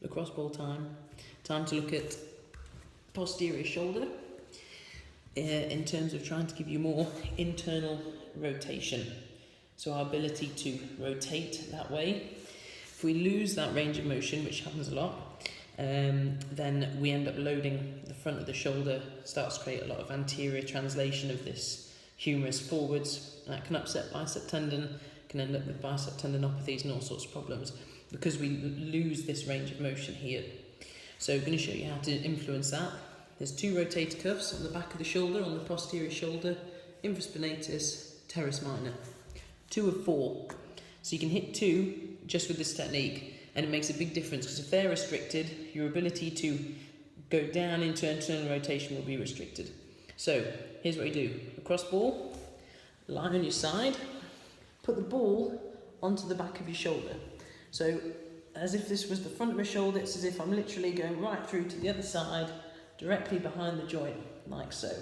lacrosse ball time. Time to look at posterior shoulder in terms of trying to give you more internal rotation. So our ability to rotate that way. If we lose that range of motion, which happens a lot, then we end up loading the front of the shoulder, starts to create a lot of anterior translation of this humerus forwards. That can upset bicep tendon, can end up with bicep tendinopathies and all sorts of problems because we lose this range of motion here. So I'm going to show you how to influence that. There's 2 rotator cuffs on the back of the shoulder, on the posterior shoulder, infraspinatus, teres minor. 2 of 4. So you can hit 2 just with this technique, and it makes a big difference because if they're restricted, your ability to go down into internal rotation will be restricted. So here's what you do. Across ball, lie on your side, put the ball onto the back of your shoulder. So as if this was the front of my shoulder, it's as if I'm literally going right through to the other side, directly behind the joint, like so.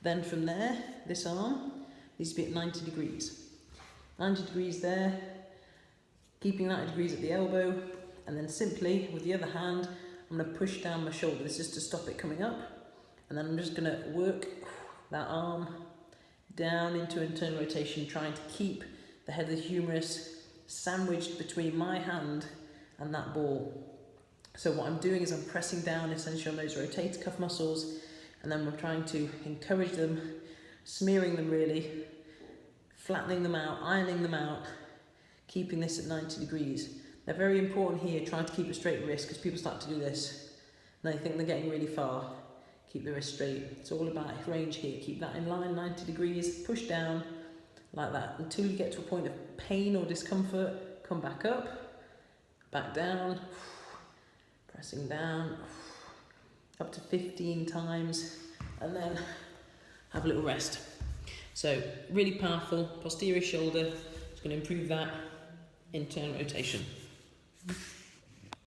Then from there, this arm needs to be at 90 degrees. 90 degrees there, keeping 90 degrees at the elbow, and then simply, with the other hand, I'm going to push down my shoulder. This is to stop it coming up, and then I'm just going to work that arm down into internal rotation, trying to keep the head of the humerus sandwiched between my hand and that ball. So what I'm doing is I'm pressing down essentially on those rotator cuff muscles, and then we're trying to encourage them, smearing them really, flattening them out, ironing them out, keeping this at 90 degrees. They're very important here, trying to keep a straight wrist, because people start to do this and they think they're getting really far. Keep the wrist straight. It's all about range here. Keep that in line, 90 degrees, push down like that until you get to a point of pain or discomfort. Come back up, back down, pressing down, up to 15 times, and then have a little rest. So really powerful posterior shoulder. It's going to improve that internal rotation.